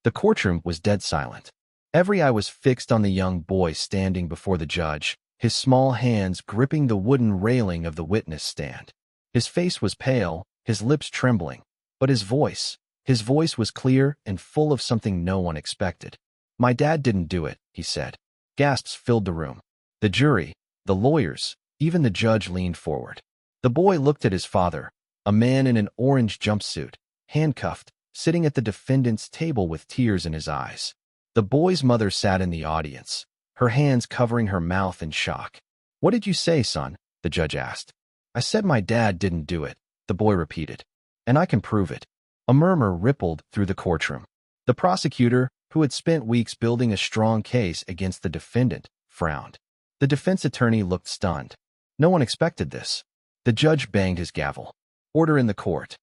The courtroom was dead silent. Every eye was fixed on the young boy standing before the judge, his small hands gripping the wooden railing of the witness stand. His face was pale, his lips trembling, but his voice was clear and full of something no one expected. "My dad didn't do it," he said. Gasps filled the room. The jury, the lawyers, even the judge leaned forward. The boy looked at his father, a man in an orange jumpsuit, handcuffed, sitting at the defendant's table with tears in his eyes. The boy's mother sat in the audience, her hands covering her mouth in shock. "What did you say, son?" the judge asked. "I said my dad didn't do it," the boy repeated. "And I can prove it." A murmur rippled through the courtroom. The prosecutor, who had spent weeks building a strong case against the defendant, frowned. The defense attorney looked stunned. No one expected this. The judge banged his gavel. "Order in the court."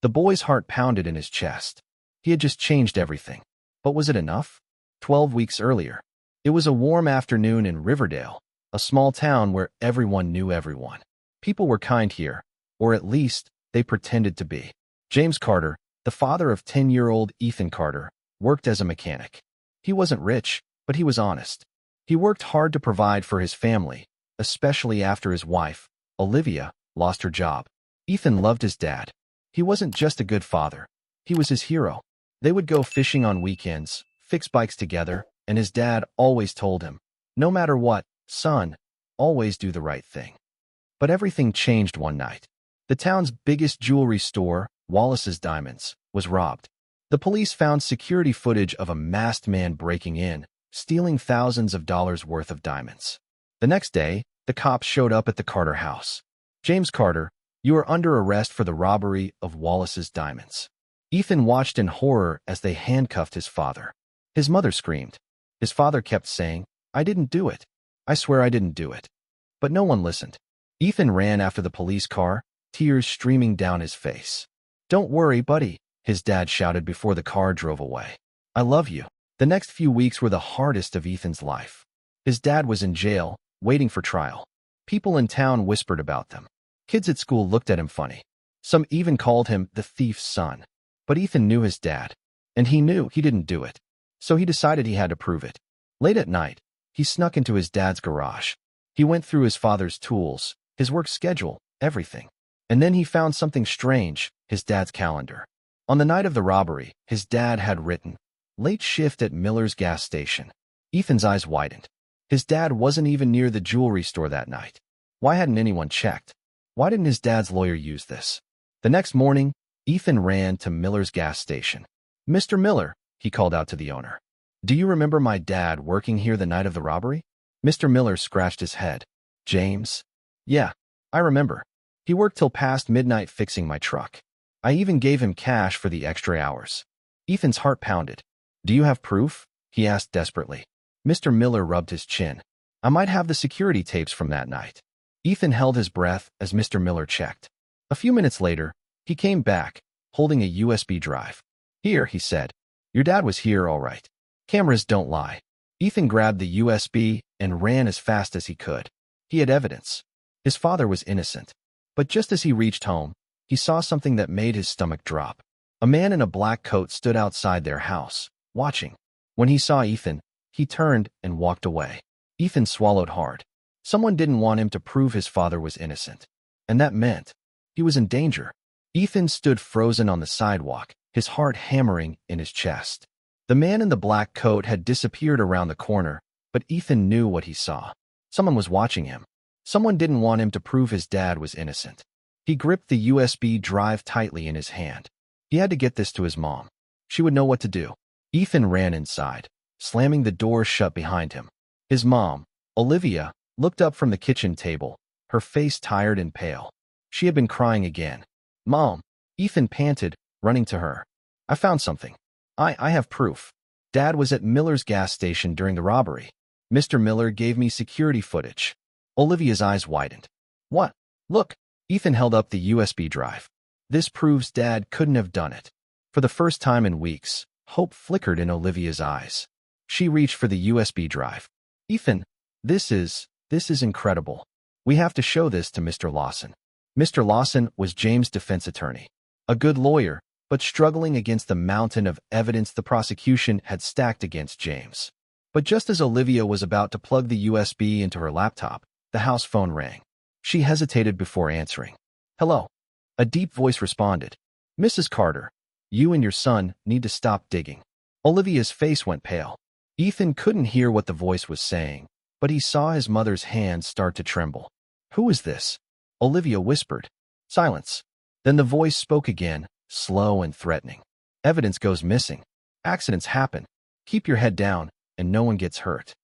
The boy's heart pounded in his chest. He had just changed everything. But was it enough? 12 weeks earlier, it was a warm afternoon in Riverdale, a small town where everyone knew everyone. People were kind here, or at least they pretended to be. James Carter, the father of 10-year-old Ethan Carter, worked as a mechanic. He wasn't rich, but he was honest. He worked hard to provide for his family, especially after his wife, Olivia, lost her job. Ethan loved his dad. He wasn't just a good father. He was his hero. They would go fishing on weekends, fix bikes together, and his dad always told him, "No matter what, son, always do the right thing." But everything changed one night. The town's biggest jewelry store, Wallace's Diamonds, was robbed. The police found security footage of a masked man breaking in, stealing thousands of dollars worth of diamonds. The next day, the cops showed up at the Carter house. "James Carter, you are under arrest for the robbery of Wallace's Diamonds." Ethan watched in horror as they handcuffed his father. His mother screamed. His father kept saying, "I didn't do it. I swear I didn't do it." But no one listened. Ethan ran after the police car, tears streaming down his face. "Don't worry, buddy," his dad shouted before the car drove away. "I love you." The next few weeks were the hardest of Ethan's life. His dad was in jail, waiting for trial. People in town whispered about them. Kids at school looked at him funny. Some even called him the thief's son. But Ethan knew his dad, and he knew he didn't do it. So he decided he had to prove it. Late at night, he snuck into his dad's garage. He went through his father's tools, his work schedule, everything. And then he found something strange, his dad's calendar. On the night of the robbery, his dad had written, "Late shift at Miller's gas station." Ethan's eyes widened. His dad wasn't even near the jewelry store that night. Why hadn't anyone checked? Why didn't his dad's lawyer use this? The next morning, Ethan ran to Miller's gas station. "Mr. Miller," he called out to the owner. "Do you remember my dad working here the night of the robbery?" Mr. Miller scratched his head. "James? Yeah, I remember. He worked till past midnight fixing my truck. I even gave him cash for the extra hours." Ethan's heart pounded. "Do you have proof?" he asked desperately. Mr. Miller rubbed his chin. "I might have the security tapes from that night." Ethan held his breath as Mr. Miller checked. A few minutes later, he came back, holding a USB drive. "Here," he said. "Your dad was here, all right. Cameras don't lie." Ethan grabbed the USB and ran as fast as he could. He had evidence. His father was innocent. But just as he reached home, he saw something that made his stomach drop. A man in a black coat stood outside their house, watching. When he saw Ethan, he turned and walked away. Ethan swallowed hard. Someone didn't want him to prove his father was innocent. And that meant he was in danger. Ethan stood frozen on the sidewalk, his heart hammering in his chest. The man in the black coat had disappeared around the corner, but Ethan knew what he saw. Someone was watching him. Someone didn't want him to prove his dad was innocent. He gripped the USB drive tightly in his hand. He had to get this to his mom. She would know what to do. Ethan ran inside, slamming the door shut behind him. His mom, Olivia, looked up from the kitchen table, her face tired and pale. She had been crying again. "Mom," Ethan panted, running to her. "I found something. I have proof. Dad was at Miller's gas station during the robbery. Mr. Miller gave me security footage." Olivia's eyes widened. "What? Look." Ethan held up the USB drive. "This proves Dad couldn't have done it." For the first time in weeks, hope flickered in Olivia's eyes. She reached for the USB drive. "Ethan, this is incredible. We have to show this to Mr. Lawson." Mr. Lawson was James' defense attorney. A good lawyer, but struggling against the mountain of evidence the prosecution had stacked against James. But just as Olivia was about to plug the USB into her laptop, the house phone rang. She hesitated before answering. "Hello." A deep voice responded. "Mrs. Carter, you and your son need to stop digging." Olivia's face went pale. Ethan couldn't hear what the voice was saying, but he saw his mother's hands start to tremble. "Who is this?" Olivia whispered. Silence. Then the voice spoke again, slow and threatening. "Evidence goes missing. Accidents happen. Keep your head down, and no one gets hurt."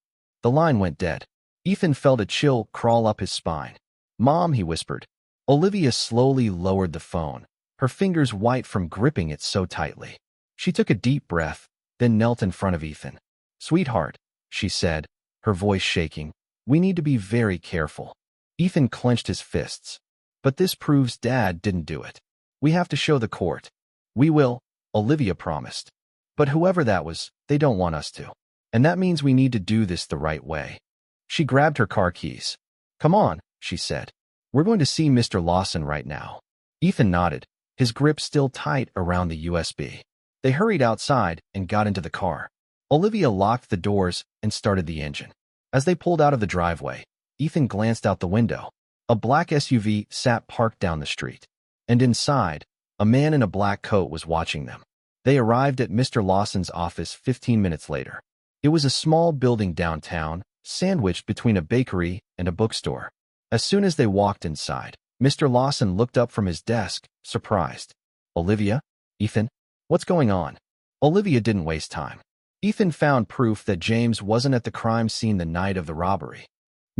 The line went dead. Ethan felt a chill crawl up his spine. "Mom," he whispered. Olivia slowly lowered the phone, her fingers white from gripping it so tightly. She took a deep breath, then knelt in front of Ethan. "Sweetheart," she said, her voice shaking, "we need to be very careful." Ethan clenched his fists. "But this proves Dad didn't do it. We have to show the court." "We will," Olivia promised. "But whoever that was, they don't want us to. And that means we need to do this the right way." She grabbed her car keys. "Come on," she said. "We're going to see Mr. Lawson right now." Ethan nodded, his grip still tight around the USB. They hurried outside and got into the car. Olivia locked the doors and started the engine. As they pulled out of the driveway, Ethan glanced out the window. A black SUV sat parked down the street. And inside, a man in a black coat was watching them. They arrived at Mr. Lawson's office 15 minutes later. It was a small building downtown, sandwiched between a bakery and a bookstore. As soon as they walked inside, Mr. Lawson looked up from his desk, surprised. "Olivia? Ethan? What's going on?" Olivia didn't waste time. Ethan found proof that James wasn't at the crime scene the night of the robbery.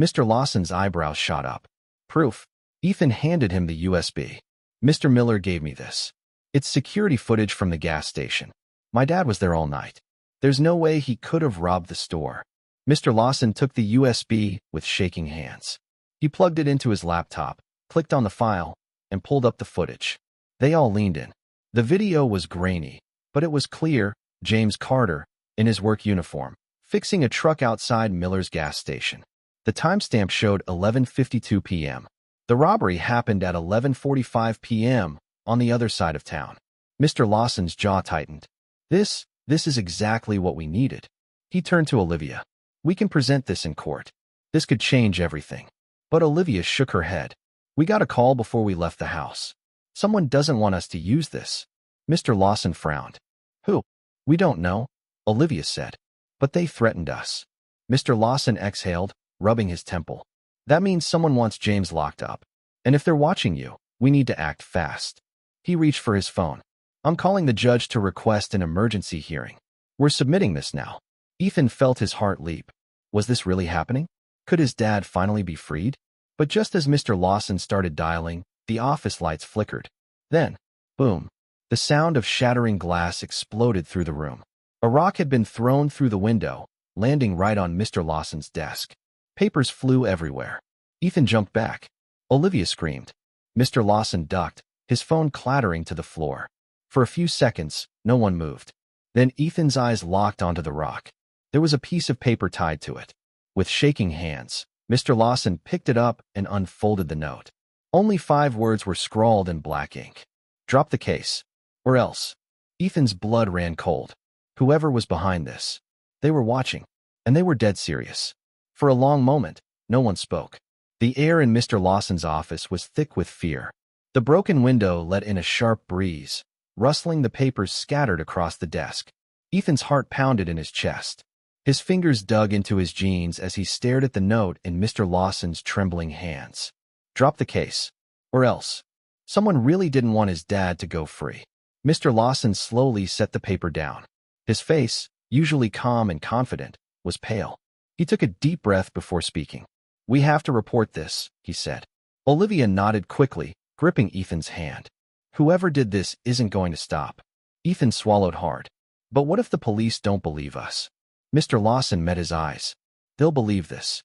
Mr. Lawson's eyebrows shot up. "Proof?" Ethan handed him the USB. "Mr. Miller gave me this. It's security footage from the gas station. My dad was there all night. There's no way he could have robbed the store." Mr. Lawson took the USB with shaking hands. He plugged it into his laptop, clicked on the file, and pulled up the footage. They all leaned in. The video was grainy, but it was clear. James Carter, in his work uniform, fixing a truck outside Miller's gas station. The timestamp showed 11:52 p.m. The robbery happened at 11:45 p.m. on the other side of town. Mr. Lawson's jaw tightened. This is exactly what we needed." He turned to Olivia. "We can present this in court. This could change everything." But Olivia shook her head. "We got a call before we left the house. Someone doesn't want us to use this." Mr. Lawson frowned. "Who?" "We don't know," Olivia said. "But they threatened us." Mr. Lawson exhaled, rubbing his temple. "That means someone wants James locked up. And if they're watching you, we need to act fast." He reached for his phone. "I'm calling the judge to request an emergency hearing. We're submitting this now." Ethan felt his heart leap. Was this really happening? Could his dad finally be freed? But just as Mr. Lawson started dialing, the office lights flickered. Then, boom, the sound of shattering glass exploded through the room. A rock had been thrown through the window, landing right on Mr. Lawson's desk. Papers flew everywhere. Ethan jumped back. Olivia screamed. Mr. Lawson ducked, his phone clattering to the floor. For a few seconds, no one moved. Then Ethan's eyes locked onto the rock. There was a piece of paper tied to it. With shaking hands, Mr. Lawson picked it up and unfolded the note. Only 5 words were scrawled in black ink. "Drop the case. Or else." Ethan's blood ran cold. Whoever was behind this. They were watching, and they were dead serious. For a long moment, no one spoke. The air in Mr. Lawson's office was thick with fear. The broken window let in a sharp breeze, rustling the papers scattered across the desk. Ethan's heart pounded in his chest. His fingers dug into his jeans as he stared at the note in Mr. Lawson's trembling hands. "Drop the case. Or else." Someone really didn't want his dad to go free. Mr. Lawson slowly set the paper down. His face, usually calm and confident, was pale. He took a deep breath before speaking. "We have to report this," he said. Olivia nodded quickly, gripping Ethan's hand. "Whoever did this isn't going to stop." Ethan swallowed hard. "But what if the police don't believe us?" Mr. Lawson met his eyes. "They'll believe this."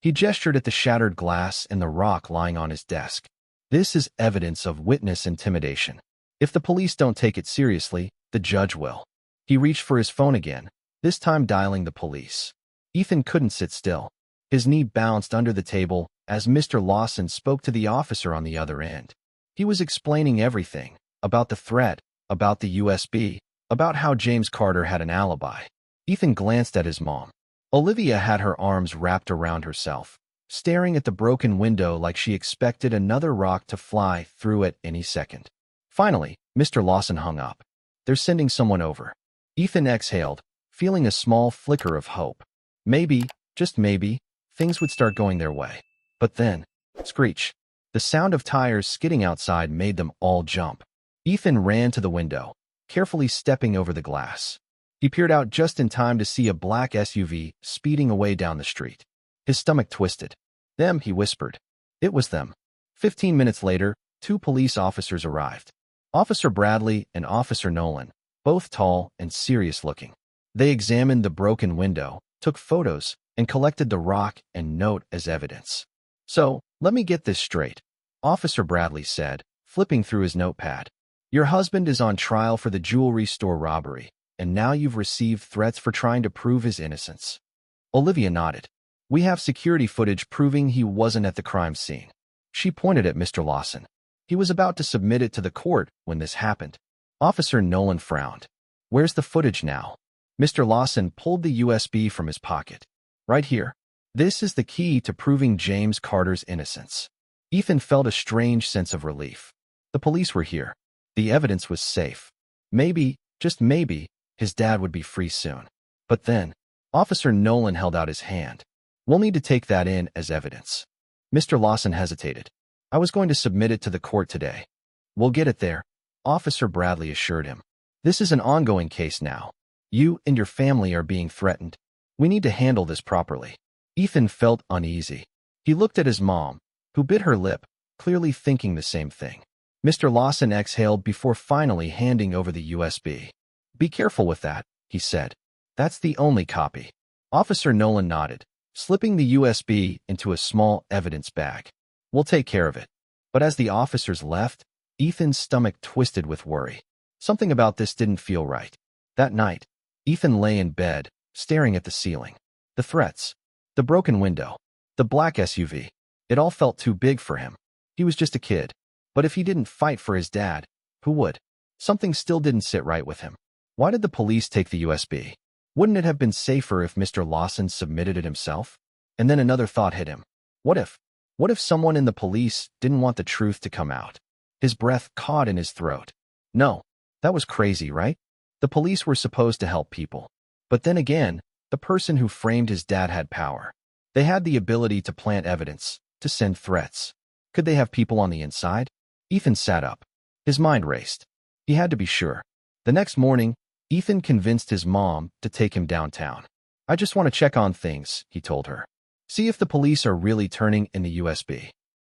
He gestured at the shattered glass and the rock lying on his desk. "This is evidence of witness intimidation. If the police don't take it seriously, the judge will." He reached for his phone again, this time dialing the police. Ethan couldn't sit still. His knee bounced under the table as Mr. Lawson spoke to the officer on the other end. He was explaining everything, about the threat, about the USB, about how James Carter had an alibi. Ethan glanced at his mom. Olivia had her arms wrapped around herself, staring at the broken window like she expected another rock to fly through at any second. Finally, Mr. Lawson hung up. They're sending someone over. Ethan exhaled, feeling a small flicker of hope. Maybe, just maybe, things would start going their way. But then, screech. The sound of tires skidding outside made them all jump. Ethan ran to the window, carefully stepping over the glass. He peered out just in time to see a black SUV speeding away down the street. His stomach twisted. Them, he whispered. It was them. 15 minutes later, 2 police officers arrived. Officer Bradley and Officer Nolan, both tall and serious-looking. They examined the broken window, took photos, and collected the rock and note as evidence. So, let me get this straight, Officer Bradley said, flipping through his notepad. Your husband is on trial for the jewelry store robbery, and now you've received threats for trying to prove his innocence. Olivia nodded. We have security footage proving he wasn't at the crime scene. She pointed at Mr. Lawson. He was about to submit it to the court when this happened. Officer Nolan frowned. Where's the footage now? Mr. Lawson pulled the USB from his pocket. Right here. This is the key to proving James Carter's innocence. Ethan felt a strange sense of relief. The police were here. The evidence was safe. Maybe, just maybe, his dad would be free soon. But then, Officer Nolan held out his hand. We'll need to take that in as evidence. Mr. Lawson hesitated. I was going to submit it to the court today. We'll get it there, Officer Bradley assured him. This is an ongoing case now. You and your family are being threatened. We need to handle this properly. Ethan felt uneasy. He looked at his mom, who bit her lip, clearly thinking the same thing. Mr. Lawson exhaled before finally handing over the USB. Be careful with that, he said. That's the only copy. Officer Nolan nodded, slipping the USB into a small evidence bag. We'll take care of it. But as the officers left, Ethan's stomach twisted with worry. Something about this didn't feel right. That night, Ethan lay in bed, staring at the ceiling. The threats, the broken window, the black SUV. It all felt too big for him. He was just a kid. But if he didn't fight for his dad, who would? Something still didn't sit right with him. Why did the police take the USB? Wouldn't it have been safer if Mr. Lawson submitted it himself? And then another thought hit him. What if someone in the police didn't want the truth to come out? His breath caught in his throat. No, that was crazy, right? The police were supposed to help people. But then again, the person who framed his dad had power. They had the ability to plant evidence, to send threats. Could they have people on the inside? Ethan sat up. His mind raced. He had to be sure. The next morning, Ethan convinced his mom to take him downtown. I just want to check on things, he told her. See if the police are really turning in the USB.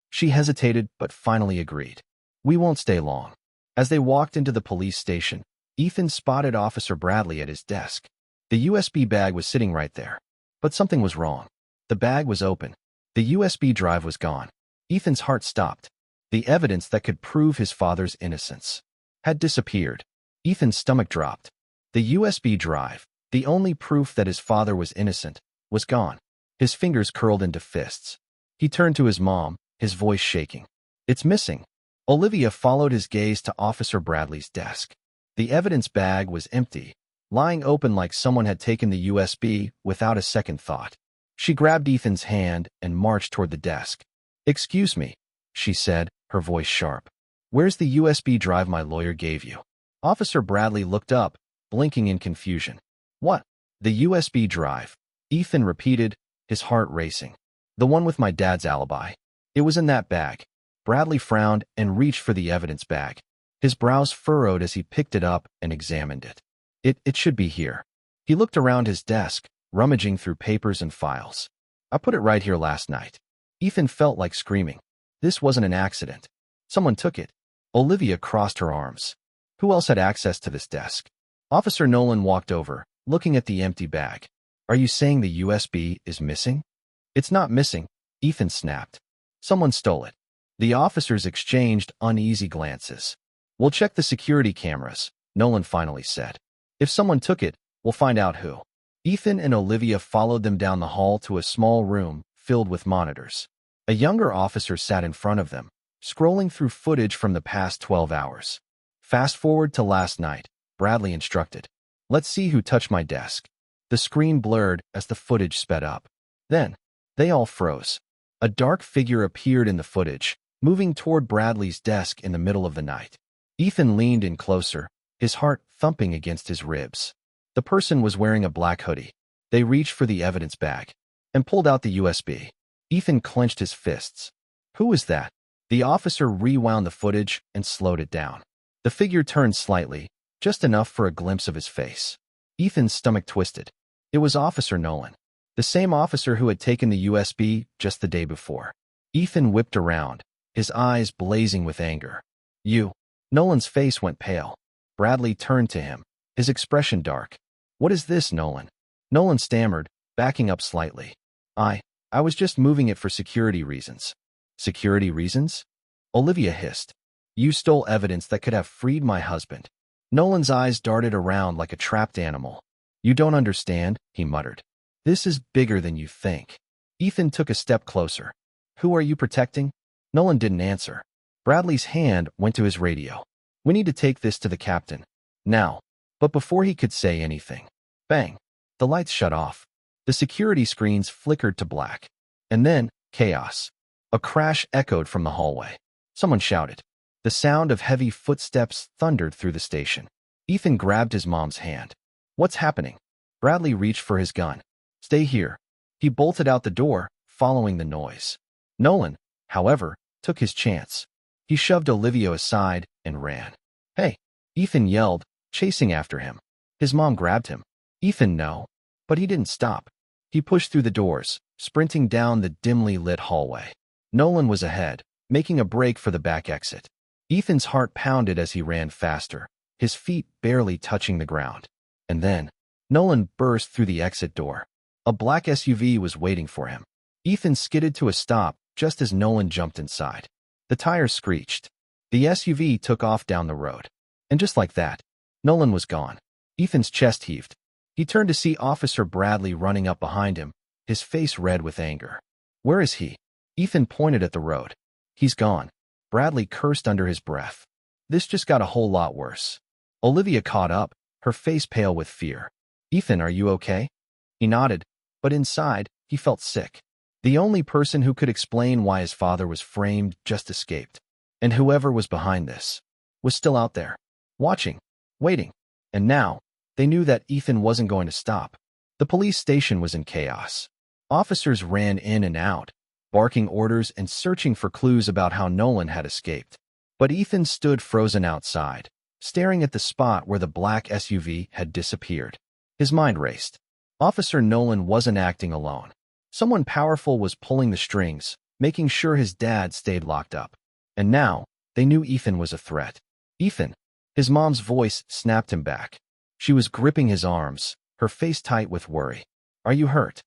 She hesitated but finally agreed. We won't stay long. As they walked into the police station, Ethan spotted Officer Bradley at his desk. The USB bag was sitting right there. But something was wrong. The bag was open. The USB drive was gone. Ethan's heart stopped. The evidence that could prove his father's innocence had disappeared. Ethan's stomach dropped. The USB drive, the only proof that his father was innocent, was gone. His fingers curled into fists. He turned to his mom, his voice shaking. It's missing. Olivia followed his gaze to Officer Bradley's desk. The evidence bag was empty, lying open like someone had taken the USB without a second thought. She grabbed Ethan's hand and marched toward the desk. Excuse me, she said, her voice sharp. Where's the USB drive my lawyer gave you? Officer Bradley looked up, blinking in confusion. What? The USB drive, Ethan repeated, his heart racing. The one with my dad's alibi. It was in that bag. Bradley frowned and reached for the evidence bag. His brows furrowed as he picked it up and examined it. It should be here. He looked around his desk, rummaging through papers and files. I put it right here last night. Ethan felt like screaming. This wasn't an accident. Someone took it. Olivia crossed her arms. Who else had access to this desk? Officer Nolan walked over, looking at the empty bag. Are you saying the USB is missing? It's not missing, Ethan snapped. Someone stole it. The officers exchanged uneasy glances. We'll check the security cameras, Nolan finally said. If someone took it, we'll find out who. Ethan and Olivia followed them down the hall to a small room filled with monitors. A younger officer sat in front of them, scrolling through footage from the past 12 hours. Fast forward to last night, Bradley instructed. Let's see who touched my desk. The screen blurred as the footage sped up. Then, they all froze. A dark figure appeared in the footage, moving toward Bradley's desk in the middle of the night. Ethan leaned in closer, his heart thumping against his ribs. The person was wearing a black hoodie. They reached for the evidence bag and pulled out the USB. Ethan clenched his fists. Who was that? The officer rewound the footage and slowed it down. The figure turned slightly, just enough for a glimpse of his face. Ethan's stomach twisted. It was Officer Nolan, the same officer who had taken the USB just the day before. Ethan whipped around, his eyes blazing with anger. You. Nolan's face went pale. Bradley turned to him, his expression dark. What is this, Nolan? Nolan stammered, backing up slightly. I was just moving it for security reasons. Security reasons? Olivia hissed. You stole evidence that could have freed my husband. Nolan's eyes darted around like a trapped animal. You don't understand, he muttered. This is bigger than you think. Ethan took a step closer. Who are you protecting? Nolan didn't answer. Bradley's hand went to his radio. We need to take this to the captain. Now. But before he could say anything, bang, the lights shut off. The security screens flickered to black. And then, chaos. A crash echoed from the hallway. Someone shouted. The sound of heavy footsteps thundered through the station. Ethan grabbed his mom's hand. What's happening? Bradley reached for his gun. Stay here. He bolted out the door, following the noise. Nolan, however, took his chance. He shoved Olivia aside and ran. Hey! Ethan yelled, chasing after him. His mom grabbed him. Ethan, no. But he didn't stop. He pushed through the doors, sprinting down the dimly lit hallway. Nolan was ahead, making a break for the back exit. Ethan's heart pounded as he ran faster, his feet barely touching the ground. And then, Nolan burst through the exit door. A black SUV was waiting for him. Ethan skidded to a stop just as Nolan jumped inside. The tires screeched. The SUV took off down the road. And just like that, Nolan was gone. Ethan's chest heaved. He turned to see Officer Bradley running up behind him, his face red with anger. Where is he? Ethan pointed at the road. He's gone. Bradley cursed under his breath. This just got a whole lot worse. Olivia caught up, her face pale with fear. Ethan, are you okay? He nodded, but inside, he felt sick. The only person who could explain why his father was framed just escaped. And whoever was behind this was still out there, watching, waiting. And now, they knew that Ethan wasn't going to stop. The police station was in chaos. Officers ran in and out, barking orders and searching for clues about how Nolan had escaped. But Ethan stood frozen outside, staring at the spot where the black SUV had disappeared. His mind raced. Officer Nolan wasn't acting alone. Someone powerful was pulling the strings, making sure his dad stayed locked up. And now, they knew Ethan was a threat. Ethan! His mom's voice snapped him back. She was gripping his arms, her face tight with worry. Are you hurt?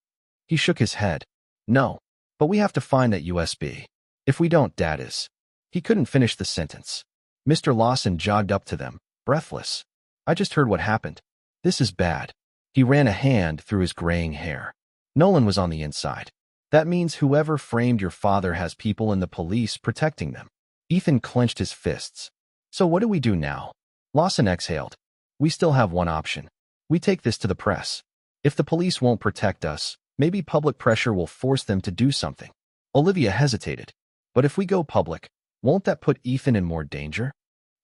He shook his head. No. But we have to find that USB. If we don't, Dad is. He couldn't finish the sentence. Mr. Lawson jogged up to them, breathless. I just heard what happened. This is bad. He ran a hand through his graying hair. Nolan was on the inside. That means whoever framed your father has people in the police protecting them. Ethan clenched his fists. So what do we do now? Lawson exhaled. We still have one option. We take this to the press. If the police won't protect us, maybe public pressure will force them to do something. Olivia hesitated. But if we go public, won't that put Ethan in more danger?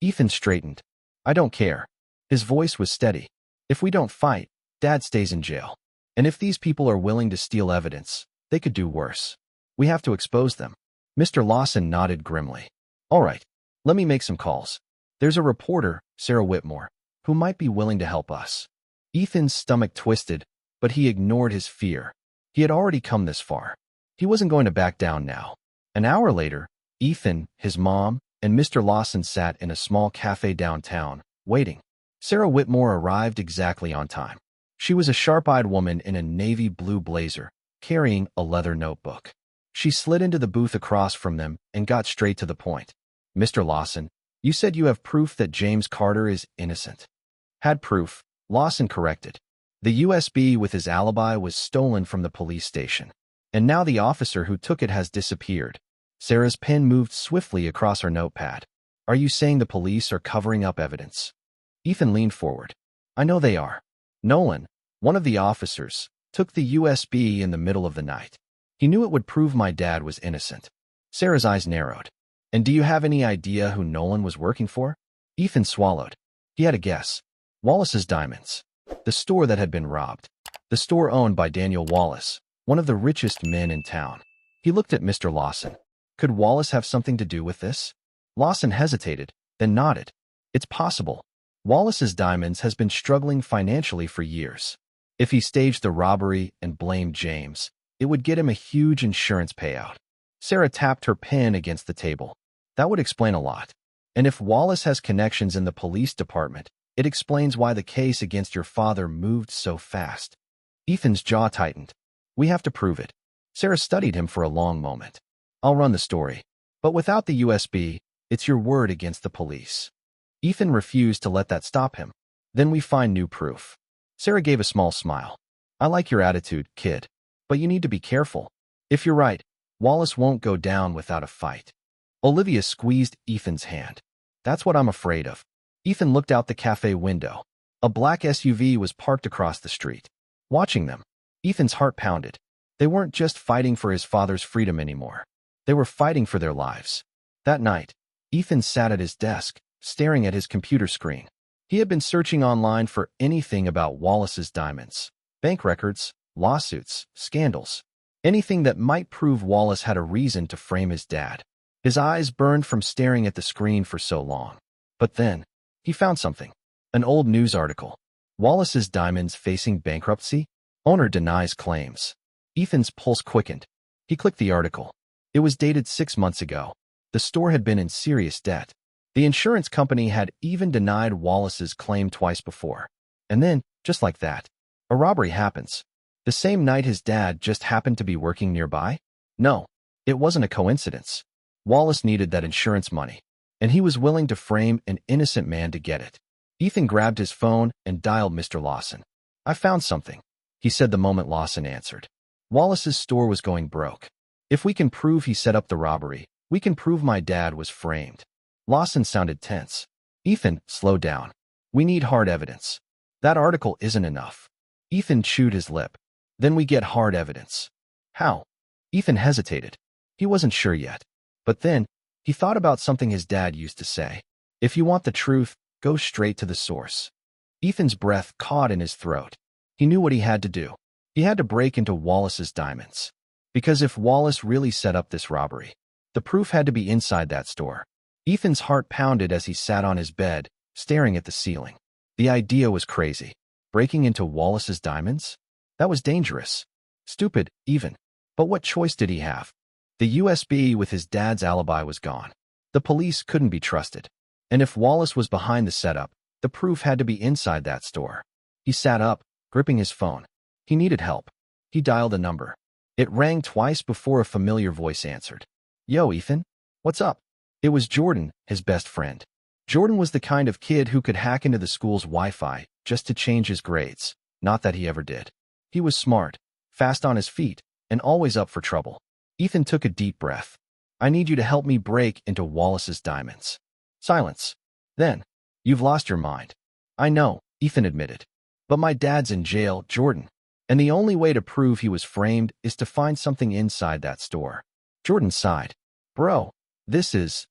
Ethan straightened. I don't care. His voice was steady. If we don't fight, Dad stays in jail. And if these people are willing to steal evidence, they could do worse. We have to expose them. Mr. Lawson nodded grimly. All right, let me make some calls. There's a reporter, Sarah Whitmore, who might be willing to help us. Ethan's stomach twisted, but he ignored his fear. He had already come this far. He wasn't going to back down now. An hour later, Ethan, his mom, and Mr. Lawson sat in a small cafe downtown, waiting. Sarah Whitmore arrived exactly on time. She was a sharp-eyed woman in a navy blue blazer, carrying a leather notebook. She slid into the booth across from them and got straight to the point. Mr. Lawson, you said you have proof that James Carter is innocent. Had proof, Lawson corrected. The USB with his alibi was stolen from the police station. And now the officer who took it has disappeared. Sarah's pen moved swiftly across her notepad. Are you saying the police are covering up evidence? Ethan leaned forward. I know they are. Nolan, one of the officers, took the USB in the middle of the night. He knew it would prove my dad was innocent. Sarah's eyes narrowed. And do you have any idea who Nolan was working for? Ethan swallowed. He had a guess. Wallace's Diamonds. The store that had been robbed. The store owned by Daniel Wallace, one of the richest men in town. He looked at Mr. Lawson. Could Wallace have something to do with this? Lawson hesitated, then nodded. It's possible. Wallace's Diamonds has been struggling financially for years. If he staged the robbery and blamed James, it would get him a huge insurance payout. Sarah tapped her pen against the table. That would explain a lot. And if Wallace has connections in the police department, it explains why the case against your father moved so fast. Ethan's jaw tightened. We have to prove it. Sarah studied him for a long moment. I'll run the story. But without the USB, it's your word against the police. Ethan refused to let that stop him. Then we find new proof. Sarah gave a small smile. I like your attitude, kid. But you need to be careful. If you're right, Wallace won't go down without a fight. Olivia squeezed Ethan's hand. That's what I'm afraid of. Ethan looked out the cafe window. A black SUV was parked across the street. Watching them, Ethan's heart pounded. They weren't just fighting for his father's freedom anymore. They were fighting for their lives. That night, Ethan sat at his desk, staring at his computer screen. He had been searching online for anything about Wallace's Diamonds. Bank records, lawsuits, scandals. Anything that might prove Wallace had a reason to frame his dad. His eyes burned from staring at the screen for so long. But then, he found something. An old news article. Wallace's Diamonds facing bankruptcy? Owner denies claims. Ethan's pulse quickened. He clicked the article. It was dated 6 months ago. The store had been in serious debt. The insurance company had even denied Wallace's claim twice before. And then, just like that, a robbery happens. The same night his dad just happened to be working nearby? No, it wasn't a coincidence. Wallace needed that insurance money, and he was willing to frame an innocent man to get it. Ethan grabbed his phone and dialed Mr. Lawson. I found something, he said the moment Lawson answered. Wallace's store was going broke. If we can prove he set up the robbery, we can prove my dad was framed. Lawson sounded tense. Ethan, slow down. We need hard evidence. That article isn't enough. Ethan chewed his lip. Then we get hard evidence. How? Ethan hesitated. He wasn't sure yet. But then, he thought about something his dad used to say. If you want the truth, go straight to the source. Ethan's breath caught in his throat. He knew what he had to do. He had to break into Wallace's Diamonds. Because if Wallace really set up this robbery, the proof had to be inside that store. Ethan's heart pounded as he sat on his bed, staring at the ceiling. The idea was crazy. Breaking into Wallace's Diamonds? That was dangerous. Stupid, even. But what choice did he have? The USB with his dad's alibi was gone. The police couldn't be trusted. And if Wallace was behind the setup, the proof had to be inside that store. He sat up, gripping his phone. He needed help. He dialed a number. It rang twice before a familiar voice answered. Yo, Ethan. What's up? It was Jordan, his best friend. Jordan was the kind of kid who could hack into the school's Wi-Fi just to change his grades. Not that he ever did. He was smart, fast on his feet, and always up for trouble. Ethan took a deep breath. I need you to help me break into Wallace's Diamonds. Silence. Then, you've lost your mind. I know, Ethan admitted. But my dad's in jail, Jordan. And the only way to prove he was framed is to find something inside that store. Jordan sighed. Bro, this is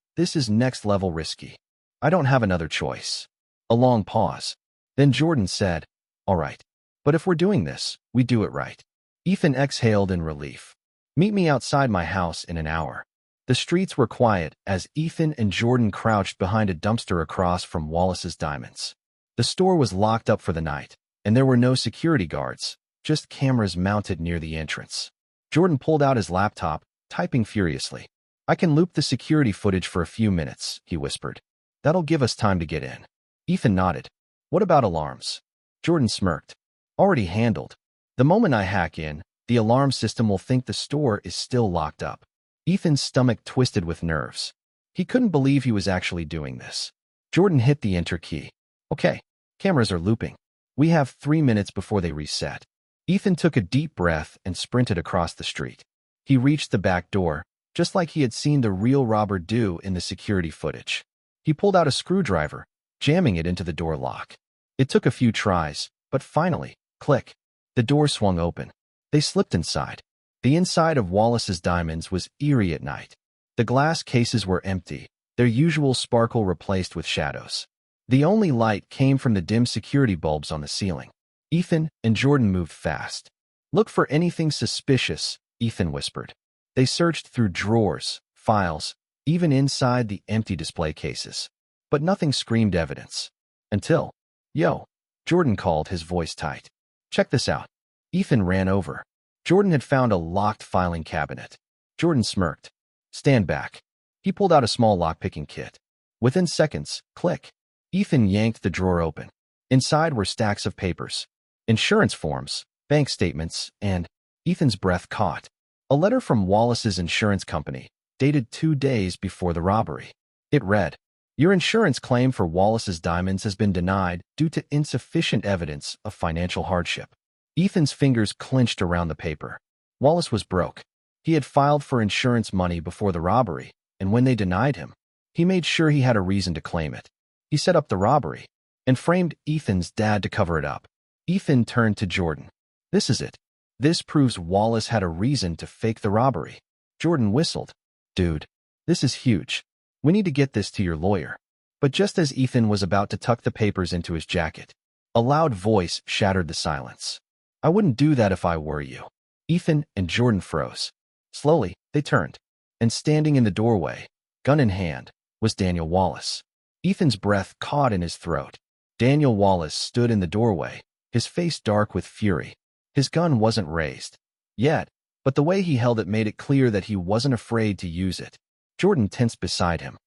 next level risky. I don't have another choice. A long pause. Then Jordan said, all right. But if we're doing this, we do it right. Ethan exhaled in relief. Meet me outside my house in an hour. The streets were quiet as Ethan and Jordan crouched behind a dumpster across from Wallace's Diamonds. The store was locked up for the night, and there were no security guards, just cameras mounted near the entrance. Jordan pulled out his laptop, typing furiously. I can loop the security footage for a few minutes, he whispered. That'll give us time to get in. Ethan nodded. What about alarms? Jordan smirked. Already handled. The moment I hack in, the alarm system will think the store is still locked up. Ethan's stomach twisted with nerves. He couldn't believe he was actually doing this. Jordan hit the enter key. Okay, cameras are looping. We have 3 minutes before they reset. Ethan took a deep breath and sprinted across the street. He reached the back door, just like he had seen the real robber do in the security footage. He pulled out a screwdriver, jamming it into the door lock. It took a few tries, but finally, click, the door swung open. They slipped inside. The inside of Wallace's diamonds was eerie at night. The glass cases were empty, their usual sparkle replaced with shadows. The only light came from the dim security bulbs on the ceiling. Ethan and Jordan moved fast. "Look for anything suspicious," Ethan whispered. They searched through drawers, files, even inside the empty display cases. But nothing screamed evidence. Until, "Yo," Jordan called, his voice tight. "Check this out." Ethan ran over. Jordan had found a locked filing cabinet. Jordan smirked. "Stand back." He pulled out a small lock-picking kit. Within seconds, click. Ethan yanked the drawer open. Inside were stacks of papers, insurance forms, bank statements, and Ethan's breath caught. A letter from Wallace's insurance company, dated 2 days before the robbery. It read, "Your insurance claim for Wallace's diamonds has been denied due to insufficient evidence of financial hardship." Ethan's fingers clenched around the paper. Wallace was broke. He had filed for insurance money before the robbery, and when they denied him, he made sure he had a reason to claim it. He set up the robbery and framed Ethan's dad to cover it up. Ethan turned to Jordan. "This is it. This proves Wallace had a reason to fake the robbery." Jordan whistled. "Dude, this is huge. We need to get this to your lawyer." But just as Ethan was about to tuck the papers into his jacket, a loud voice shattered the silence. "I wouldn't do that if I were you." Ethan and Jordan froze. Slowly, they turned, and standing in the doorway, gun in hand, was Daniel Wallace. Ethan's breath caught in his throat. Daniel Wallace stood in the doorway, his face dark with fury. His gun wasn't raised yet, but the way he held it made it clear that he wasn't afraid to use it. Jordan tensed beside him.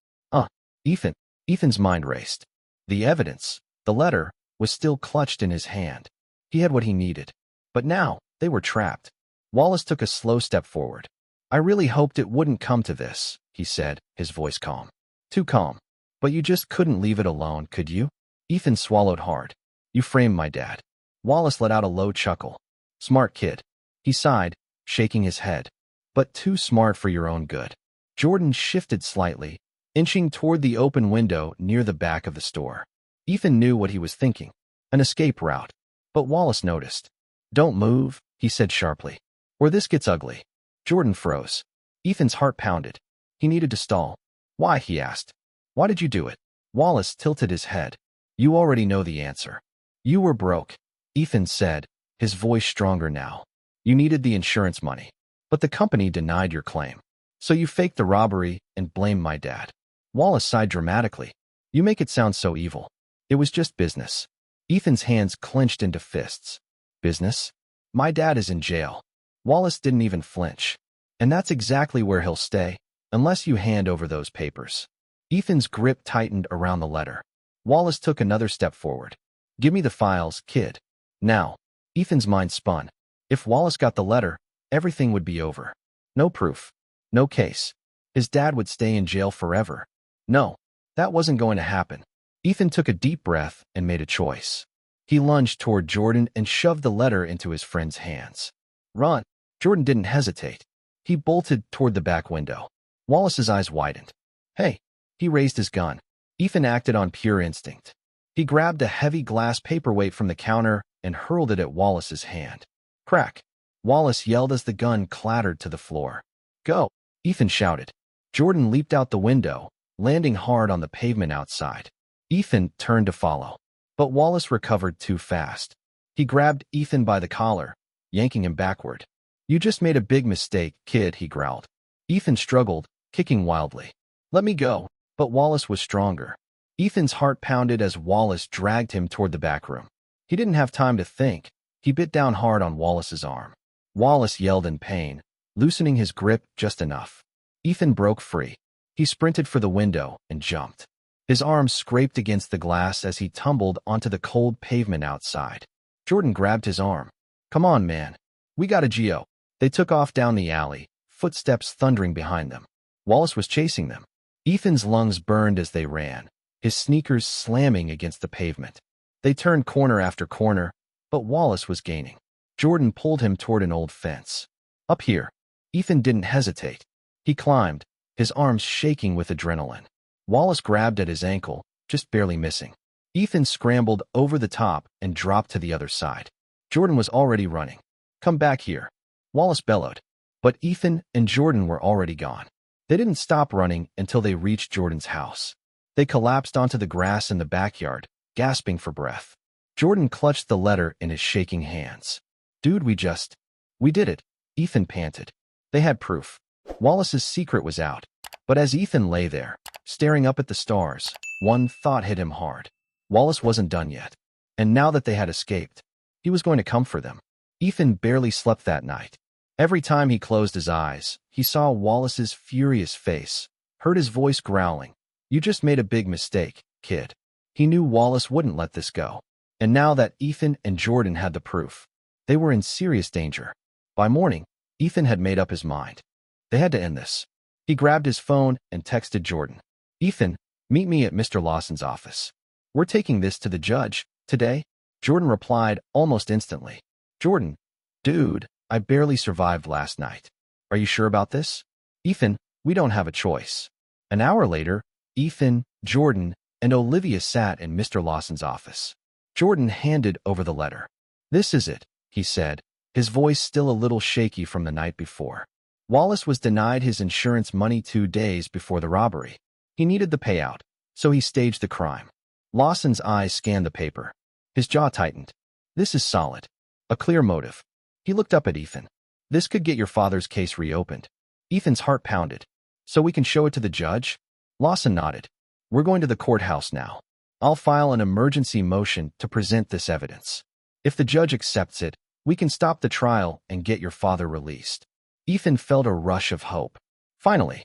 Ethan." Ethan's mind raced. The evidence, the letter, was still clutched in his hand. He had what he needed. But now, they were trapped. Wallace took a slow step forward. "I really hoped it wouldn't come to this," he said, his voice calm. Too calm. "But you just couldn't leave it alone, could you?" Ethan swallowed hard. "You framed my dad." Wallace let out a low chuckle. "Smart kid." He sighed, shaking his head. "But too smart for your own good." Jordan shifted slightly, inching toward the open window near the back of the store. Ethan knew what he was thinking. An escape route. But Wallace noticed. "Don't move," he said sharply, "or this gets ugly." Jordan froze. Ethan's heart pounded. He needed to stall. "Why?" he asked. "Why did you do it?" Wallace tilted his head. "You already know the answer. You were broke," Ethan said, his voice stronger now. "You needed the insurance money, but the company denied your claim. So you faked the robbery and blamed my dad." Wallace sighed dramatically. "You make it sound so evil. It was just business." Ethan's hands clenched into fists. "Business? My dad is in jail." Wallace didn't even flinch. "And that's exactly where he'll stay, unless you hand over those papers." Ethan's grip tightened around the letter. Wallace took another step forward. "Give me the files, kid. Now." Ethan's mind spun. If Wallace got the letter, everything would be over. No proof. No case. His dad would stay in jail forever. No, that wasn't going to happen. Ethan took a deep breath and made a choice. He lunged toward Jordan and shoved the letter into his friend's hands. "Run." Jordan didn't hesitate. He bolted toward the back window. Wallace's eyes widened. "Hey." He raised his gun. Ethan acted on pure instinct. He grabbed a heavy glass paperweight from the counter and hurled it at Wallace's hand. Crack. Wallace yelled as the gun clattered to the floor. "Go," Ethan shouted. Jordan leaped out the window, landing hard on the pavement outside. Ethan turned to follow, but Wallace recovered too fast. He grabbed Ethan by the collar, yanking him backward. "You just made a big mistake, kid," he growled. Ethan struggled, kicking wildly. "Let me go." But Wallace was stronger. Ethan's heart pounded as Wallace dragged him toward the back room. He didn't have time to think. He bit down hard on Wallace's arm. Wallace yelled in pain, loosening his grip just enough. Ethan broke free. He sprinted for the window and jumped. His arms scraped against the glass as he tumbled onto the cold pavement outside. Jordan grabbed his arm. "Come on, man. We got a Geo." They took off down the alley, footsteps thundering behind them. Wallace was chasing them. Ethan's lungs burned as they ran, his sneakers slamming against the pavement. They turned corner after corner, but Wallace was gaining. Jordan pulled him toward an old fence. "Up here." Ethan didn't hesitate. He climbed, his arms shaking with adrenaline. Wallace grabbed at his ankle, just barely missing. Ethan scrambled over the top and dropped to the other side. Jordan was already running. "Come back here," Wallace bellowed. But Ethan and Jordan were already gone. They didn't stop running until they reached Jordan's house. They collapsed onto the grass in the backyard, gasping for breath. Jordan clutched the letter in his shaking hands. "Dude, we did it," Ethan panted. They had proof. Wallace's secret was out. But as Ethan lay there, staring up at the stars, one thought hit him hard. Wallace wasn't done yet. And now that they had escaped, he was going to come for them. Ethan barely slept that night. Every time he closed his eyes, he saw Wallace's furious face, heard his voice growling, "You just made a big mistake, kid." He knew Wallace wouldn't let this go. And now that Ethan and Jordan had the proof, they were in serious danger. By morning, Ethan had made up his mind. They had to end this. He grabbed his phone and texted Jordan. "Ethan, meet me at Mr. Lawson's office. We're taking this to the judge today." Jordan replied almost instantly. "Jordan, dude, I barely survived last night. Are you sure about this?" "Ethan, we don't have a choice." An hour later, Ethan, Jordan, and Olivia sat in Mr. Lawson's office. Jordan handed over the letter. "This is it," he said, his voice still a little shaky from the night before. Wallace was denied his insurance money 2 days before the robbery. He needed the payout, so he staged the crime. Lawson's eyes scanned the paper. His jaw tightened. "This is solid. A clear motive." He looked up at Ethan. "This could get your father's case reopened." Ethan's heart pounded. "So we can show it to the judge?" Lawson nodded. "We're going to the courthouse now. I'll file an emergency motion to present this evidence. If the judge accepts it, we can stop the trial and get your father released." Ethan felt a rush of hope. Finally,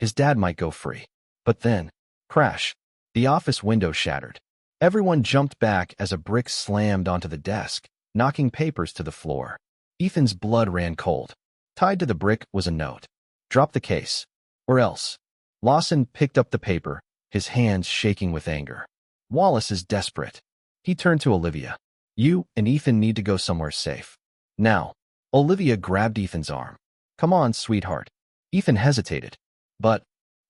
his dad might go free. But then, crash, the office window shattered. Everyone jumped back as a brick slammed onto the desk, knocking papers to the floor. Ethan's blood ran cold. Tied to the brick was a note. "Drop the case, or else." Lawson picked up the paper, his hands shaking with anger. "Wallace is desperate." He turned to Olivia. "You and Ethan need to go somewhere safe. Now." Olivia grabbed Ethan's arm. "Come on, sweetheart." Ethan hesitated. "But..."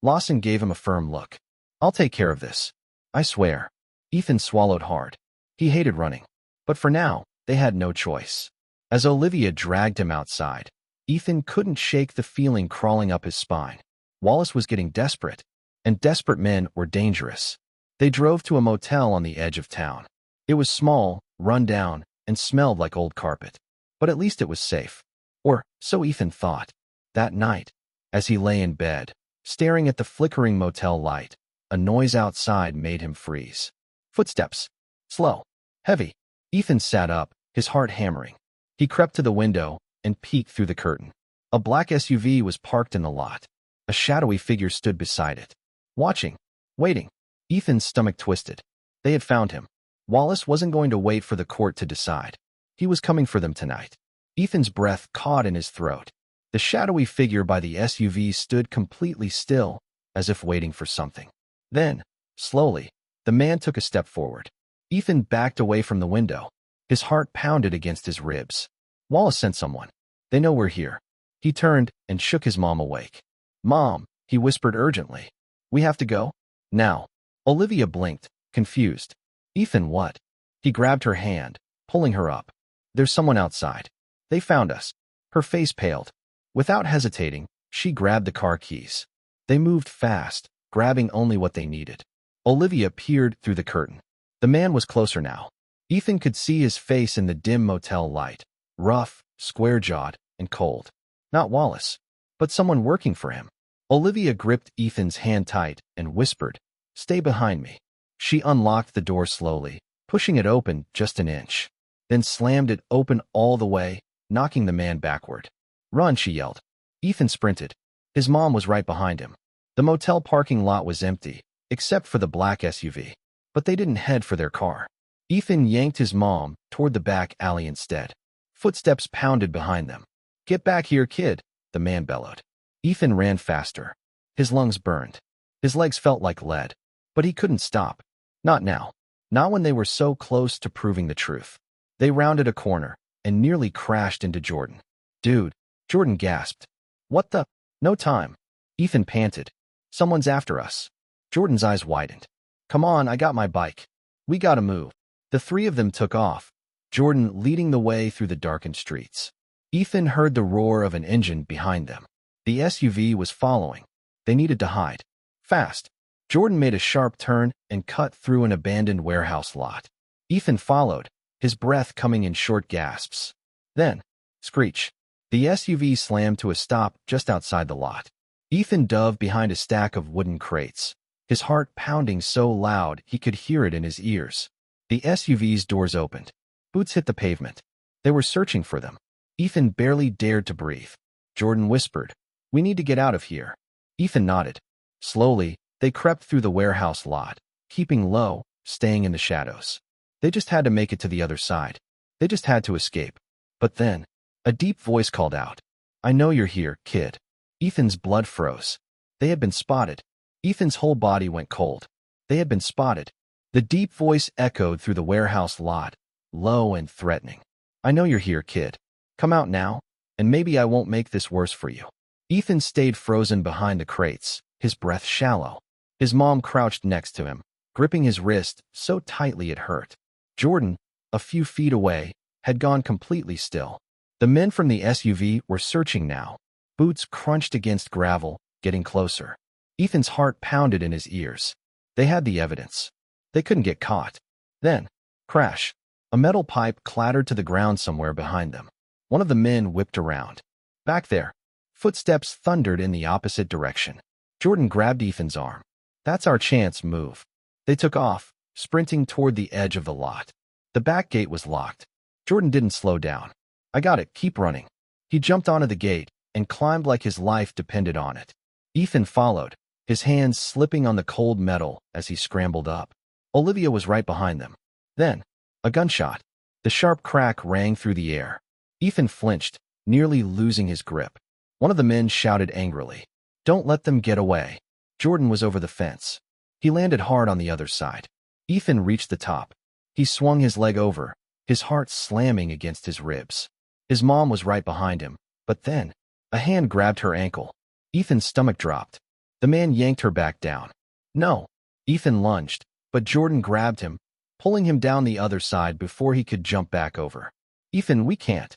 Lawson gave him a firm look. "I'll take care of this. I swear." Ethan swallowed hard. He hated running. But for now, they had no choice. As Olivia dragged him outside, Ethan couldn't shake the feeling crawling up his spine. Wallace was getting desperate, and desperate men were dangerous. They drove to a motel on the edge of town. It was small, run down, and smelled like old carpet. But at least it was safe. Or so Ethan thought. That night, as he lay in bed, staring at the flickering motel light, a noise outside made him freeze. Footsteps. Slow. Heavy. Ethan sat up, his heart hammering. He crept to the window and peeked through the curtain. A black SUV was parked in the lot. A shadowy figure stood beside it. Watching. Waiting. Ethan's stomach twisted. They had found him. Wallace wasn't going to wait for the court to decide. He was coming for them tonight. Ethan's breath caught in his throat. The shadowy figure by the SUV stood completely still, as if waiting for something. Then, slowly, the man took a step forward. Ethan backed away from the window. His heart pounded against his ribs. Wallace sent someone. "They know we're here." He turned and shook his mom awake. "Mom," he whispered urgently. "We have to go? Now." Olivia blinked, confused. "Ethan, what?" He grabbed her hand, pulling her up. "There's someone outside. They found us." Her face paled. Without hesitating, she grabbed the car keys. They moved fast, grabbing only what they needed. Olivia peered through the curtain. The man was closer now. Ethan could see his face in the dim motel light. Rough, square-jawed, and cold. Not Wallace, but someone working for him. Olivia gripped Ethan's hand tight and whispered, "Stay behind me." She unlocked the door slowly, pushing it open just an inch, then slammed it open all the way, knocking the man backward. "Run," she yelled. Ethan sprinted. His mom was right behind him. The motel parking lot was empty, except for the black SUV. But they didn't head for their car. Ethan yanked his mom toward the back alley instead. Footsteps pounded behind them. "Get back here, kid," the man bellowed. Ethan ran faster. His lungs burned. His legs felt like lead. But he couldn't stop. Not now. Not when they were so close to proving the truth. They rounded a corner and nearly crashed into Jordan. "Dude," Jordan gasped. "What the?" "No time." Ethan panted. "Someone's after us." Jordan's eyes widened. Come on, I got my bike. We gotta move. The three of them took off, Jordan leading the way through the darkened streets. Ethan heard the roar of an engine behind them. The SUV was following. They needed to hide. Fast. Jordan made a sharp turn and cut through an abandoned warehouse lot. Ethan followed, his breath coming in short gasps. Then, screech. The SUV slammed to a stop just outside the lot. Ethan dove behind a stack of wooden crates, his heart pounding so loud he could hear it in his ears. The SUV's doors opened. Boots hit the pavement. They were searching for them. Ethan barely dared to breathe. Jordan whispered, "We need to get out of here." Ethan nodded. Slowly, they crept through the warehouse lot, keeping low, staying in the shadows. They just had to make it to the other side. They just had to escape. But then, a deep voice called out, "I know you're here, kid." Ethan's blood froze. They had been spotted. Ethan's whole body went cold. They had been spotted. The deep voice echoed through the warehouse lot, low and threatening. "I know you're here, kid. Come out now, and maybe I won't make this worse for you." Ethan stayed frozen behind the crates, his breath shallow. His mom crouched next to him, gripping his wrist so tightly it hurt. Jordan, a few feet away, had gone completely still. The men from the SUV were searching now. Boots crunched against gravel, getting closer. Ethan's heart pounded in his ears. They had the evidence. They couldn't get caught. Then, crash. A metal pipe clattered to the ground somewhere behind them. One of the men whipped around. Back there. Footsteps thundered in the opposite direction. Jordan grabbed Ethan's arm. "That's our chance, move." They took off, sprinting toward the edge of the lot. The back gate was locked. Jordan didn't slow down. "I got it, keep running." He jumped onto the gate and climbed like his life depended on it. Ethan followed, his hands slipping on the cold metal as he scrambled up. Olivia was right behind them. Then, a gunshot. The sharp crack rang through the air. Ethan flinched, nearly losing his grip. One of the men shouted angrily, "Don't let them get away." Jordan was over the fence. He landed hard on the other side. Ethan reached the top. He swung his leg over, his heart slamming against his ribs. His mom was right behind him, but then, a hand grabbed her ankle. Ethan's stomach dropped. The man yanked her back down. "No." Ethan lunged, but Jordan grabbed him, pulling him down the other side before he could jump back over. "Ethan, we can't."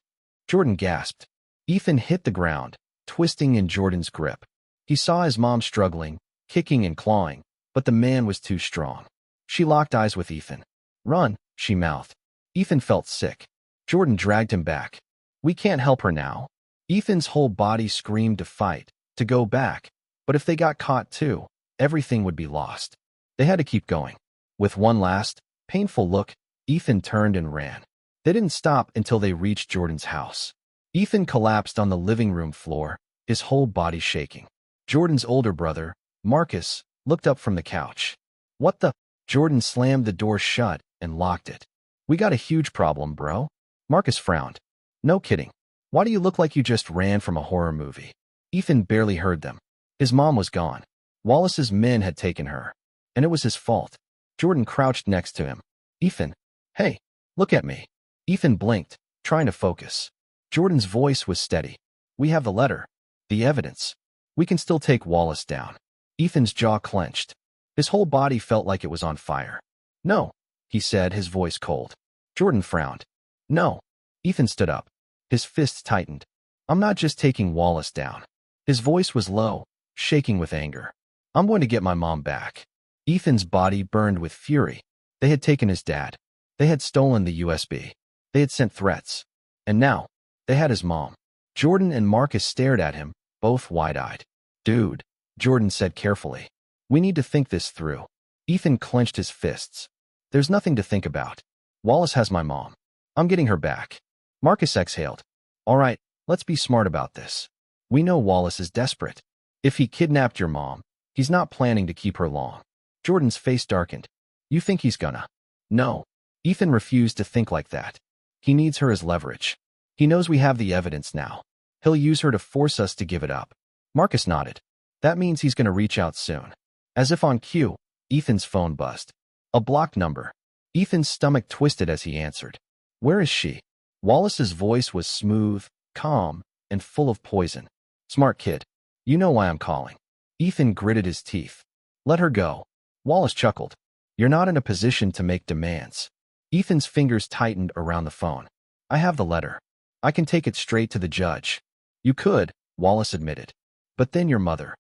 Jordan gasped. Ethan hit the ground, twisting in Jordan's grip. He saw his mom struggling, kicking and clawing, but the man was too strong. She locked eyes with Ethan. "Run," she mouthed. Ethan felt sick. Jordan dragged him back. "We can't help her now." Ethan's whole body screamed to fight, to go back, but if they got caught too, everything would be lost. They had to keep going. With one last, painful look, Ethan turned and ran. They didn't stop until they reached Jordan's house. Ethan collapsed on the living room floor, his whole body shaking. Jordan's older brother, Marcus, looked up from the couch. "What the?" Jordan slammed the door shut and locked it. "We got a huge problem, bro." Marcus frowned. "No kidding. Why do you look like you just ran from a horror movie?" Ethan barely heard them. His mom was gone. Wallace's men had taken her, and it was his fault. Jordan crouched next to him. "Ethan, hey, look at me." Ethan blinked, trying to focus. Jordan's voice was steady. "We have the letter, the evidence. We can still take Wallace down." Ethan's jaw clenched. His whole body felt like it was on fire. "No," he said, his voice cold. Jordan frowned. "No." Ethan stood up. His fists tightened. "I'm not just taking Wallace down." His voice was low, shaking with anger. "I'm going to get my mom back." Ethan's body burned with fury. They had taken his dad. They had stolen the USB. They had sent threats. And now, they had his mom. Jordan and Marcus stared at him, both wide-eyed. "Dude," Jordan said carefully. "We need to think this through." Ethan clenched his fists. "There's nothing to think about. Wallace has my mom. I'm getting her back." Marcus exhaled. "All right, let's be smart about this. We know Wallace is desperate. If he kidnapped your mom, he's not planning to keep her long." Jordan's face darkened. "You think he's gonna?" "No." Ethan refused to think like that. "He needs her as leverage. He knows we have the evidence now. He'll use her to force us to give it up." Marcus nodded. "That means he's gonna reach out soon." As if on cue, Ethan's phone buzzed. A blocked number. Ethan's stomach twisted as he answered. "Where is she?" Wallace's voice was smooth, calm, and full of poison. "Smart kid. You know why I'm calling." Ethan gritted his teeth. Let her go. Wallace chuckled. You're not in a position to make demands. Ethan's fingers tightened around the phone. I have the letter. I can take it straight to the judge. You could, Wallace admitted. But then your mother.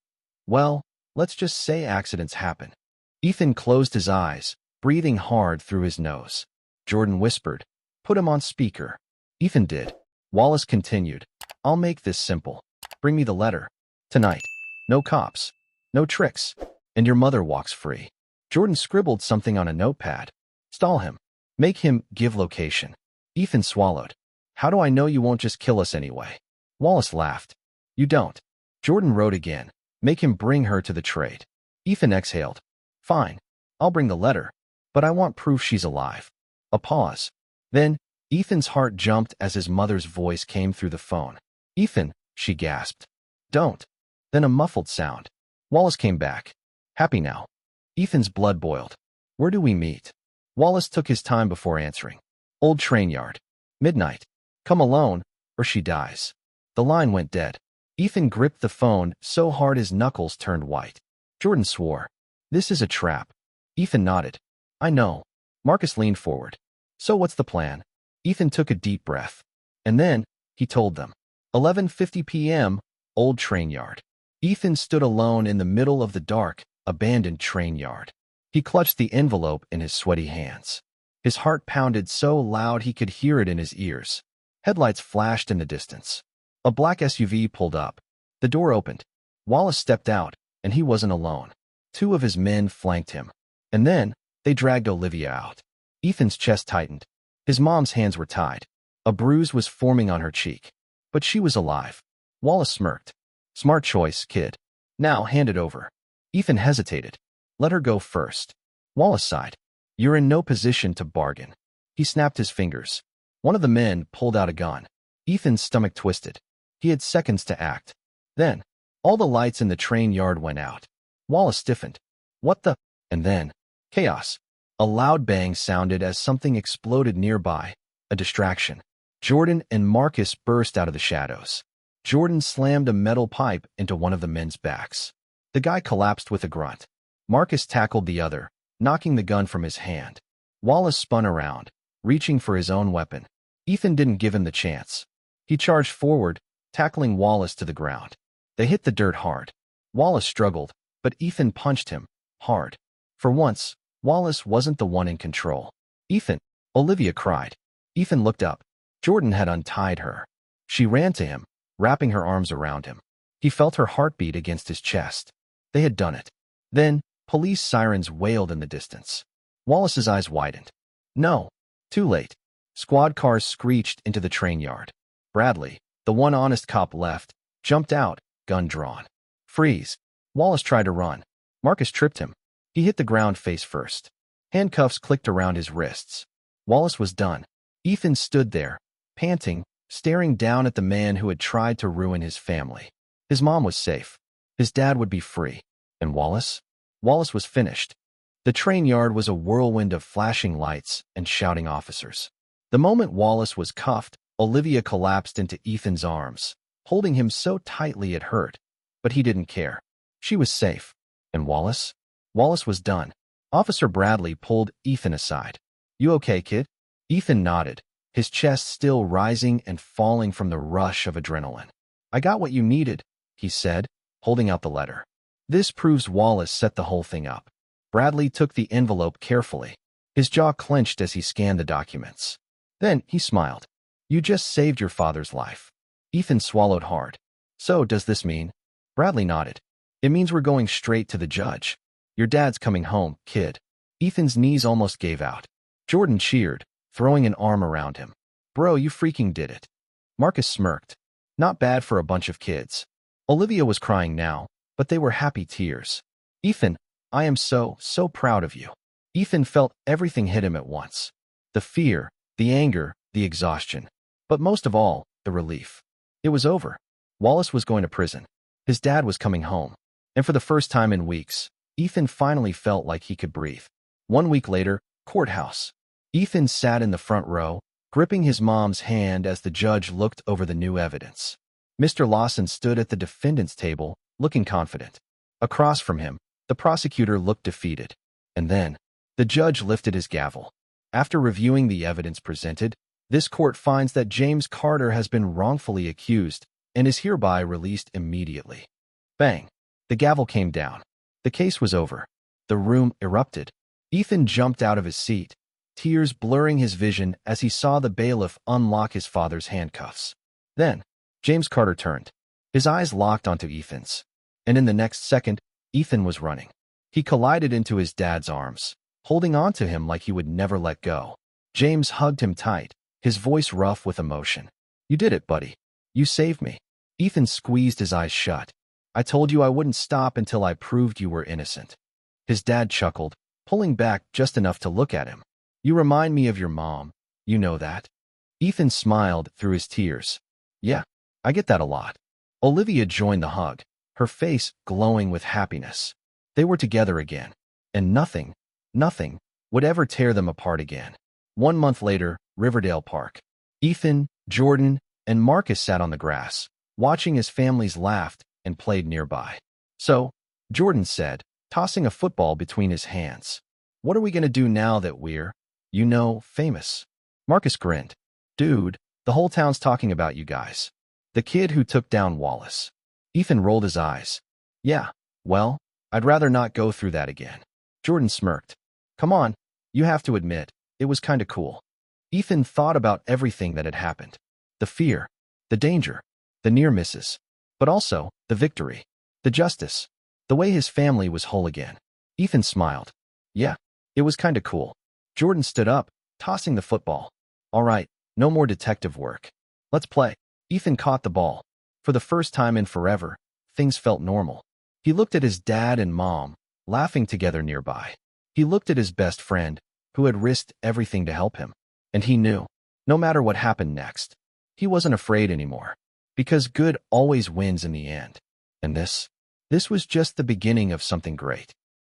Well, let's just say accidents happen. Ethan closed his eyes, breathing hard through his nose. Jordan whispered, put him on speaker. Ethan did. Wallace continued, I'll make this simple. Bring me the letter. Tonight. No cops. No tricks. And your mother walks free. Jordan scribbled something on a notepad. Stall him. Make him give location. Ethan swallowed. How do I know you won't just kill us anyway? Wallace laughed. You don't. Jordan wrote again. Make him bring her to the trade. Ethan exhaled. Fine. I'll bring the letter. But I want proof she's alive. A pause. Then, Ethan's heart jumped as his mother's voice came through the phone. Ethan, she gasped. Don't. Then a muffled sound. Wallace came back. Happy now. Ethan's blood boiled. Where do we meet? Wallace took his time before answering. Old train yard. Midnight. Come alone, or she dies. The line went dead. Ethan gripped the phone so hard his knuckles turned white. Jordan swore. This is a trap. Ethan nodded. I know. Marcus leaned forward. So what's the plan? Ethan took a deep breath. And then, he told them. 11:50 p.m., old train yard. Ethan stood alone in the middle of the dark, abandoned train yard. He clutched the envelope in his sweaty hands. His heart pounded so loud he could hear it in his ears. Headlights flashed in the distance. A black SUV pulled up. The door opened. Wallace stepped out, and he wasn't alone. Two of his men flanked him. And then, they dragged Olivia out. Ethan's chest tightened. His mom's hands were tied. A bruise was forming on her cheek. But she was alive. Wallace smirked. Smart choice, kid. Now hand it over. Ethan hesitated. Let her go first. Wallace sighed. You're in no position to bargain. He snapped his fingers. One of the men pulled out a gun. Ethan's stomach twisted. He had seconds to act. Then, all the lights in the train yard went out. Wallace stiffened. What the? And then, chaos. A loud bang sounded as something exploded nearby. A distraction. Jordan and Marcus burst out of the shadows. Jordan slammed a metal pipe into one of the men's backs. The guy collapsed with a grunt. Marcus tackled the other, knocking the gun from his hand. Wallace spun around, reaching for his own weapon. Ethan didn't give him the chance. He charged forward, tackling Wallace to the ground. They hit the dirt hard. Wallace struggled, but Ethan punched him, hard. For once, Wallace wasn't the one in control. Ethan, Olivia cried. Ethan looked up. Jordan had untied her. She ran to him, wrapping her arms around him. He felt her heartbeat against his chest. They had done it. Then, police sirens wailed in the distance. Wallace's eyes widened. No. Too late. Squad cars screeched into the train yard. Bradley, the one honest cop left, jumped out, gun drawn. Freeze. Wallace tried to run. Marcus tripped him. He hit the ground face first. Handcuffs clicked around his wrists. Wallace was done. Ethan stood there, panting, staring down at the man who had tried to ruin his family. His mom was safe. His dad would be free. And Wallace? Wallace was finished. The train yard was a whirlwind of flashing lights and shouting officers. The moment Wallace was cuffed, Olivia collapsed into Ethan's arms, holding him so tightly it hurt. But he didn't care. She was safe. And Wallace? Wallace was done. Officer Bradley pulled Ethan aside. You okay, kid? Ethan nodded, his chest still rising and falling from the rush of adrenaline. I got what you needed, he said, holding out the letter. This proves Wallace set the whole thing up. Bradley took the envelope carefully. His jaw clenched as he scanned the documents. Then he smiled. You just saved your father's life. Ethan swallowed hard. So does this mean? Bradley nodded. It means we're going straight to the judge. Your dad's coming home, kid. Ethan's knees almost gave out. Jordan cheered, throwing an arm around him. Bro, you freaking did it. Marcus smirked. Not bad for a bunch of kids. Olivia was crying now, but they were happy tears. Ethan, I am so proud of you. Ethan felt everything hit him at once. The fear, the anger, the exhaustion. But most of all, the relief. It was over. Wallace was going to prison. His dad was coming home. And for the first time in weeks, Ethan finally felt like he could breathe. 1 week later, courthouse. Ethan sat in the front row, gripping his mom's hand as the judge looked over the new evidence. Mr. Lawson stood at the defendant's table, looking confident. Across from him, The prosecutor looked defeated. And then, the judge lifted his gavel. After reviewing the evidence presented, this court finds that James Carter has been wrongfully accused and is hereby released immediately. Bang! The gavel came down. The case was over. The room erupted. Ethan jumped out of his seat, tears blurring his vision as he saw the bailiff unlock his father's handcuffs. Then, James Carter turned. His eyes locked onto Ethan's. And in the next second, Ethan was running. He collided into his dad's arms, holding on to him like he would never let go. James hugged him tight, his voice rough with emotion. "You did it, buddy. You saved me." Ethan squeezed his eyes shut. "I told you I wouldn't stop until I proved you were innocent." His dad chuckled, pulling back just enough to look at him. "You remind me of your mom. You know that?" Ethan smiled through his tears. "Yeah, I get that a lot." Olivia joined the hug, her face glowing with happiness. They were together again, and nothing would ever tear them apart again. 1 month later, Riverdale Park. Ethan, Jordan, and Marcus sat on the grass, watching as families laughed and played nearby. "So," Jordan said, tossing a football between his hands, "what are we going to do now that we're, famous?" Marcus grinned. "Dude, the whole town's talking about you guys. The kid who took down Wallace." Ethan rolled his eyes. "Yeah, well, I'd rather not go through that again." Jordan smirked. "Come on, you have to admit, it was kinda cool." Ethan thought about everything that had happened. The fear, the danger, the near misses, but also the victory, the justice, the way his family was whole again. Ethan smiled. "Yeah, it was kinda cool." Jordan stood up, tossing the football. "All right, no more detective work. Let's play." Ethan caught the ball. For the first time in forever, things felt normal. He looked at his dad and mom, laughing together nearby. He looked at his best friend, who had risked everything to help him. And he knew, no matter what happened next, he wasn't afraid anymore. Because good always wins in the end. And this was just the beginning of something great.